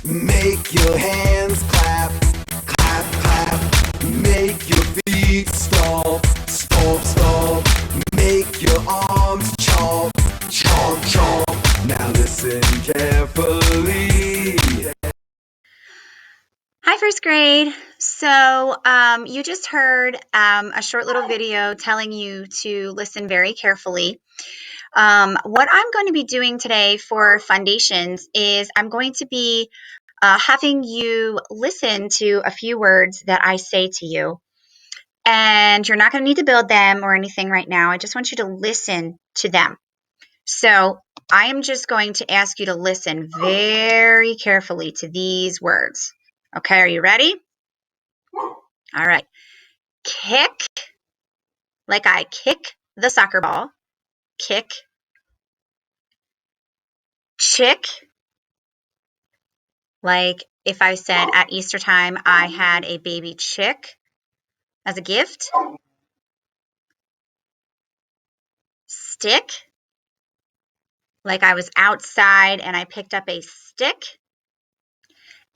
Make your hands clap, clap, clap. Make your feet stomp, stomp, stomp. Make your arms chomp, chomp, chomp. Now listen carefully. Hi, first grade. So you just heard a short little video telling you to listen very carefully. What I'm going to be doing today for Fundations is I'm going to be having you listen to a few words that I say to you. And you're not going to need to build them or anything right now. I just want you to listen to them. So I am just going to ask you to listen very carefully to these words. Okay, are you ready? All right. Kick, like I kick the soccer ball. Kick. Chick, like if I said at Easter time I had a baby chick as a gift. Stick, like I was outside and I picked up a stick.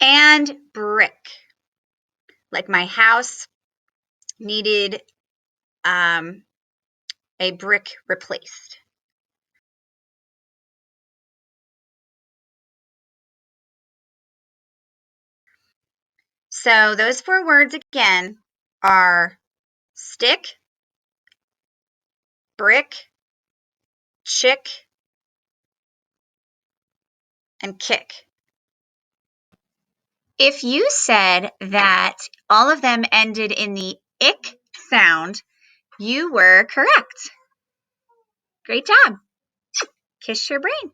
And brick, like my house needed a brick replaced. So those 4 words again are stick, brick, chick, and kick. If you said that all of them ended in the ick sound, you were correct. Great job. Kiss your brain.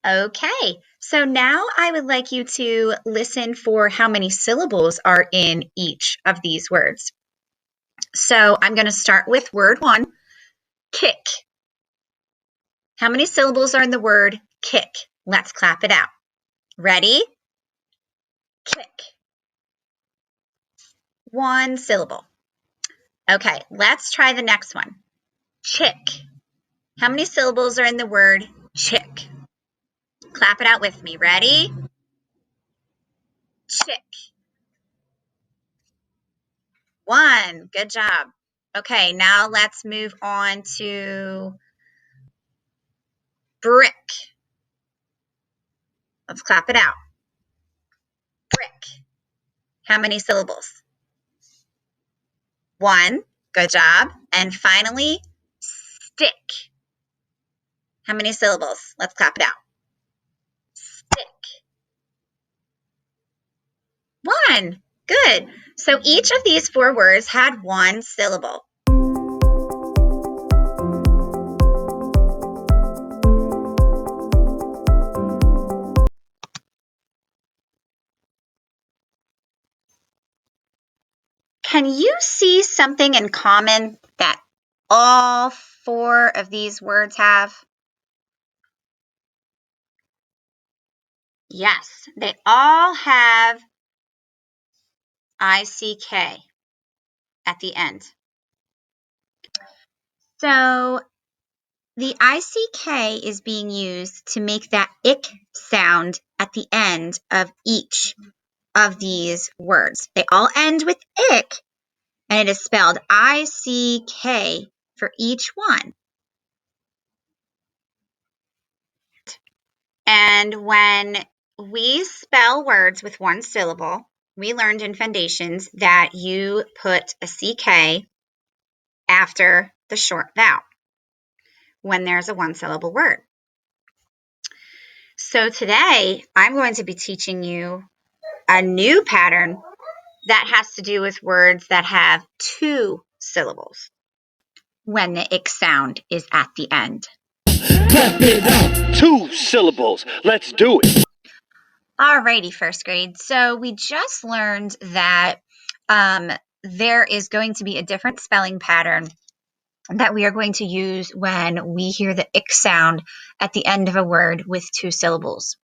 Okay, so now I would like you to listen for how many syllables are in each of these words. So I'm going to start with word 1, kick. How many syllables are in the word kick? Let's clap it out. Ready? Kick. 1 syllable. Okay, let's try the next one. Chick. How many syllables are in the word chick? Clap it out with me. Ready? Chick. 1. Good job. Okay, now let's move on to brick. Let's clap it out. Brick. How many syllables? 1. Good job. And finally, stick. How many syllables? Let's clap it out. Stick. 1. Good. So each of these 4 words had 1 syllable. Can you see something in common that all 4 of these words have? Yes, they all have ICK at the end. So the ICK is being used to make that ick sound at the end of each of these words. They all end with ick, and it is spelled ICK for each one. And when we spell words with 1 syllable, we learned in Fundations that you put a CK after the short vowel when there's a 1 syllable word. So today I'm going to be teaching you a new pattern that has to do with words that have 2 syllables when the ick sound is at the end. Clap it out. 2 syllables. Let's do it. Alrighty, first grade. So we just learned that there is going to be a different spelling pattern that we are going to use when we hear the ick sound at the end of a word with 2 syllables.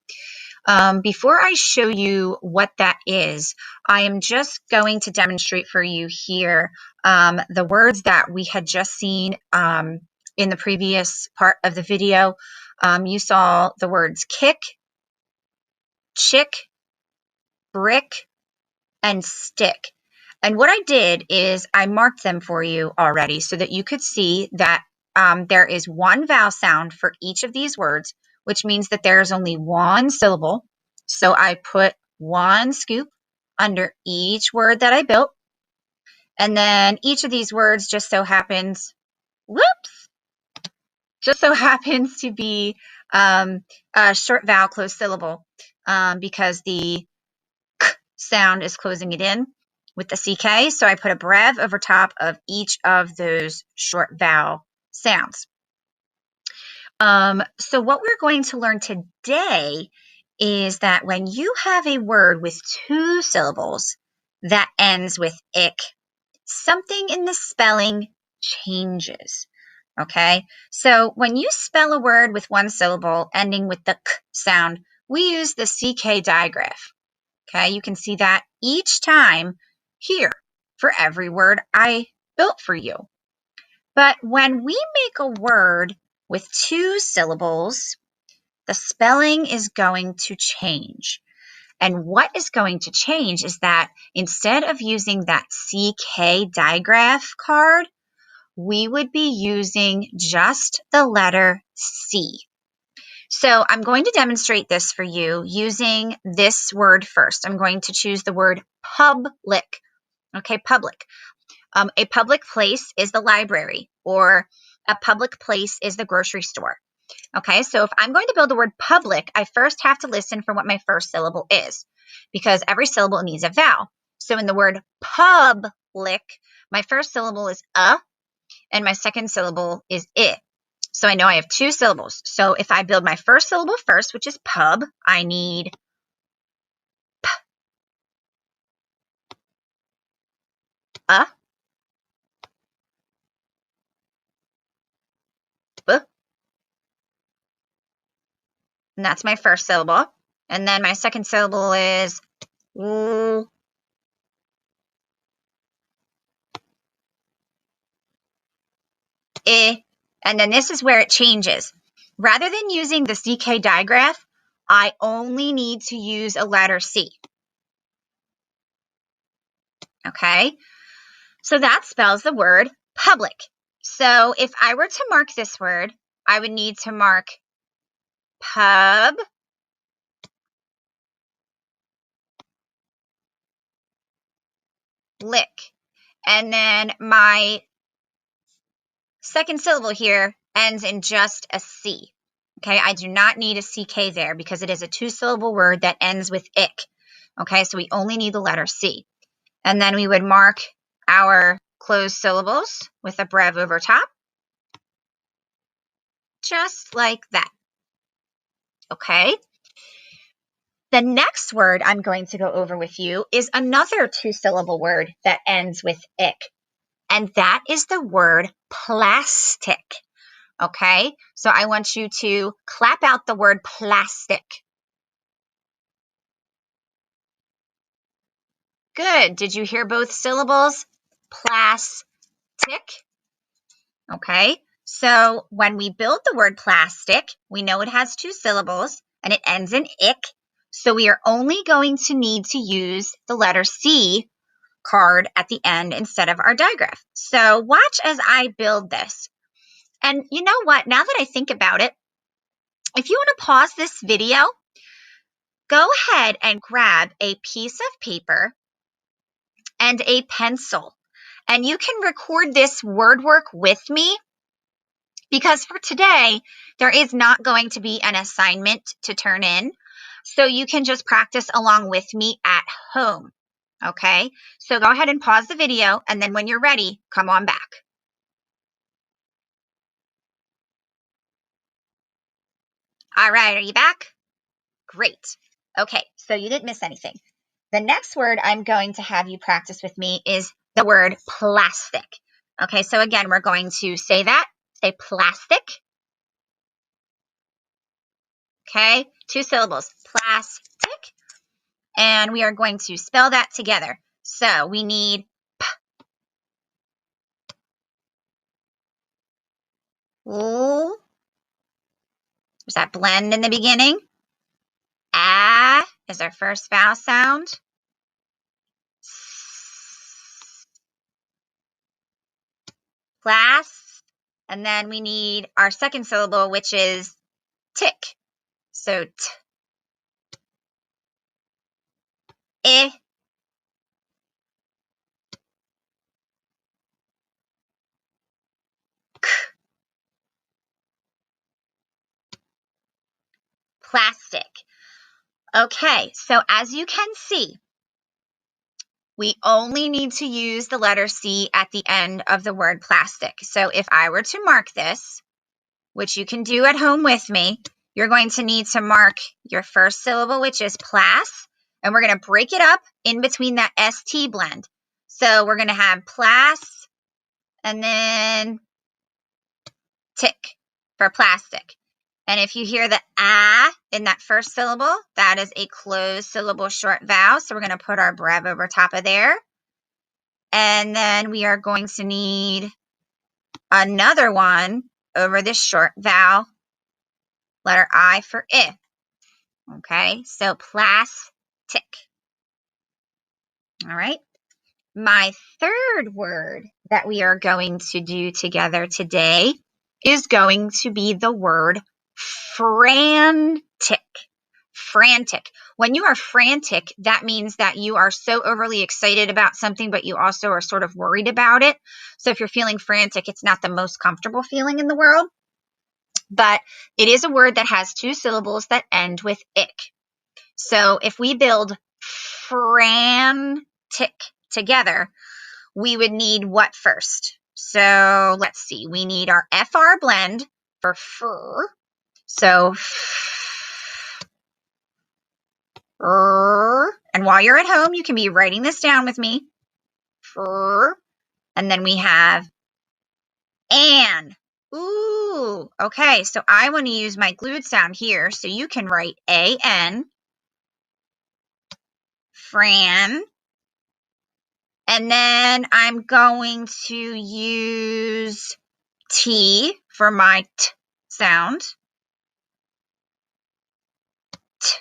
Before I show you what that is, I am just going to demonstrate for you here the words that we had just seen in the previous part of the video. You saw the words kick, chick, brick, and stick. And what I did is I marked them for you already so that you could see that there is one vowel sound for each of these words, which means that there is only one syllable. So I put one scoop under each word that I built. And then each of these words just so happens, to be a short vowel closed syllable because the k sound is closing it in with the CK. So I put a brev over top of each of those short vowel sounds. So what we're going to learn today is that when you have a word with two syllables that ends with ick, something in the spelling changes. Okay, so when you spell a word with one syllable ending with the k sound, we use the CK digraph. Okay, you can see that each time here for every word I built for you. But when we make a word with two syllables, the spelling is going to change. And what is going to change is that instead of using that CK digraph card, we would be using just the letter C. So I'm going to demonstrate this for you using this word first. I'm going to choose the word public. Okay, public. A public place is the library, or a public place is the grocery store. Okay, so if I'm going to build the word public, I first have to listen for what my first syllable is, because every syllable needs a vowel. So in the word public, my first syllable is and my second syllable is I. So I know I have two syllables. So if I build my first syllable first, which is pub, I need p, b, and that's my first syllable. And then my second syllable is I, and then this is where it changes. Rather than using the CK digraph, I only need to use a letter C. Okay, so that spells the word public. So if I were to mark this word, I would need to mark pub, lick. And then my second syllable here ends in just a C. Okay, I do not need a CK there because it is a two-syllable word that ends with ick. Okay, so we only need the letter C. And then we would mark our closed syllables with a brev over top, just like that. Okay. The next word I'm going to go over with you is another two-syllable word that ends with ick, and that is the word plastic. Okay, so I want you to clap out the word plastic. Good. Did you hear both syllables? Plastic. Okay, so when we build the word plastic, we know it has two syllables and it ends in ick. So we are only going to need to use the letter C card at the end instead of our digraph. So watch as I build this. And you know what? Now that I think about it, if you want to pause this video, go ahead and grab a piece of paper and a pencil. And you can record this word work with me because for today, there is not going to be an assignment to turn in. So you can just practice along with me at home. Okay, so go ahead and pause the video, and then when you're ready, come on back. All right, are you back? Great. Okay, so you didn't miss anything. The next word I'm going to have you practice with me is the word plastic. Okay, so again, we're going to say that. Say plastic. Okay, two syllables, plastic. And we are going to spell that together. So we need P. Ooh. There's that blend in the beginning. Ah. is our first vowel sound. Class. And then we need our second syllable, which is tick. So t, I, k, plastic. Okay, so as you can see, we only need to use the letter C at the end of the word plastic. So if I were to mark this, which you can do at home with me, you're going to need to mark your first syllable, which is plas, and we're going to break it up in between that ST blend. So we're going to have plas and then tick for plastic. And if you hear the ah in that first syllable, that is a closed syllable short vowel. So we're going to put our brev over top of there. And then we are going to need another one over this short vowel, letter I for I. Okay, so plastic. All right. My third word that we are going to do together today is going to be the word frantic. Frantic. When you are frantic, that means that you are so overly excited about something, but you also are sort of worried about it. So if you're feeling frantic, it's not the most comfortable feeling in the world. But it is a word that has two syllables that end with ick. So if we build frantic together, we would need what first? So let's see. We need our FR blend for fur. So fur. And while you're at home, you can be writing this down with me. Fur. And then we have an. Ooh, okay. So I want to use my glued sound here. So you can write AN. Fran. And then I'm going to use T for my T sound. T.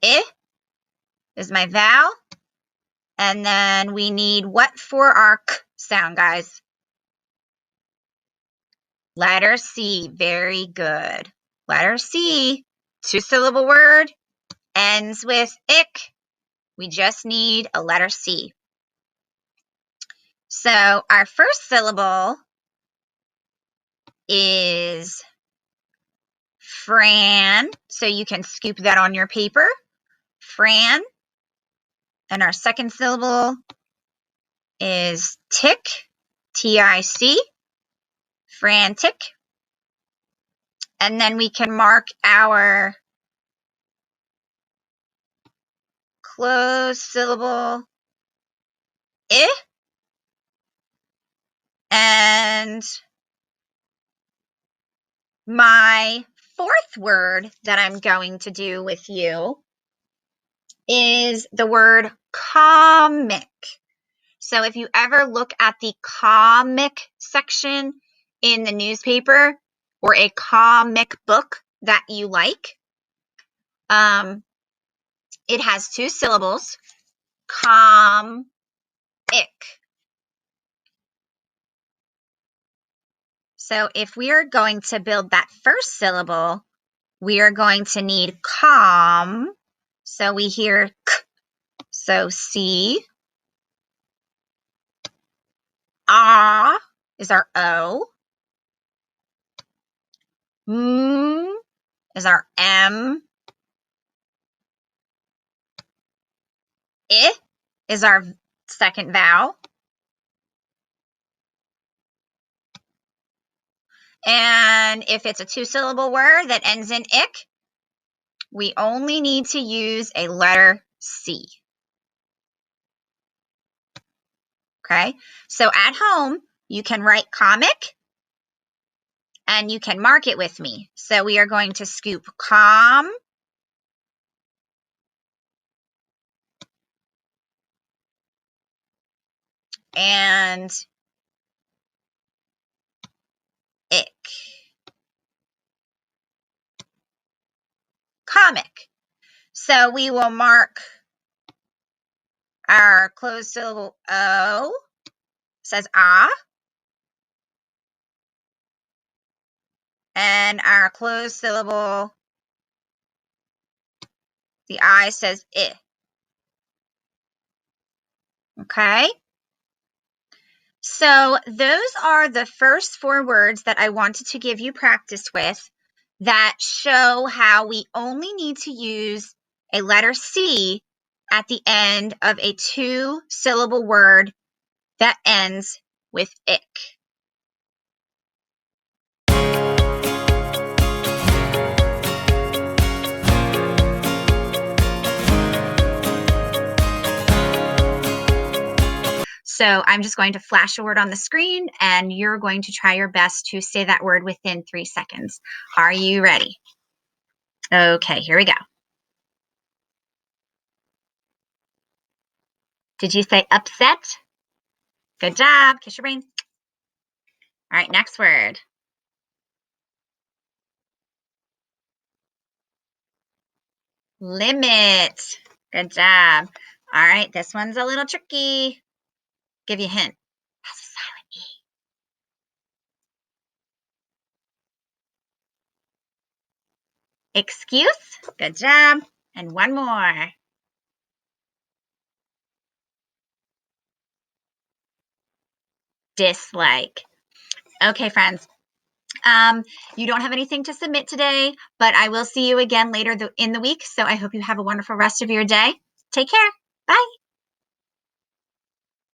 I is my vowel. And then we need what for our K sound, guys? Letter C. Very good. Letter C. Two-syllable word. Ends with ick. We just need a letter C. So our first syllable is Fran. So you can scoop that on your paper. Fran. And our second syllable is tick. T-I-C. Frantic. And then we can mark our closed syllable I. And my fourth word that I'm going to do with you is the word comic. So if you ever look at the comic section in the newspaper or a comic book that you like, it has two syllables, comic. So if we are going to build that first syllable, we are going to need com. So we hear k. So C. Ah is our O. M is our M. I is our second vowel. And if it's a two-syllable word that ends in ick, we only need to use a letter C. Okay, so at home, you can write comic and you can mark it with me. So we are going to scoop com and ick. Comic. So we will mark our closed syllable O, says ah, and our closed syllable, the I says I. Okay? So those are the first 4 words that I wanted to give you practice with that show how we only need to use a letter C at the end of a 2-syllable word that ends with ick. So I'm just going to flash a word on the screen, and you're going to try your best to say that word within 3 seconds. Are you ready? Okay, here we go. Did you say upset? Good job. Kiss your brain. All right, next word. Limit. Good job. All right, this one's a little tricky. Give you a hint. Has a silent E. Excuse. Good job. And one more. Dislike. Okay, friends. You don't have anything to submit today, but I will see you again later in the week. So I hope you have a wonderful rest of your day. Take care. Bye.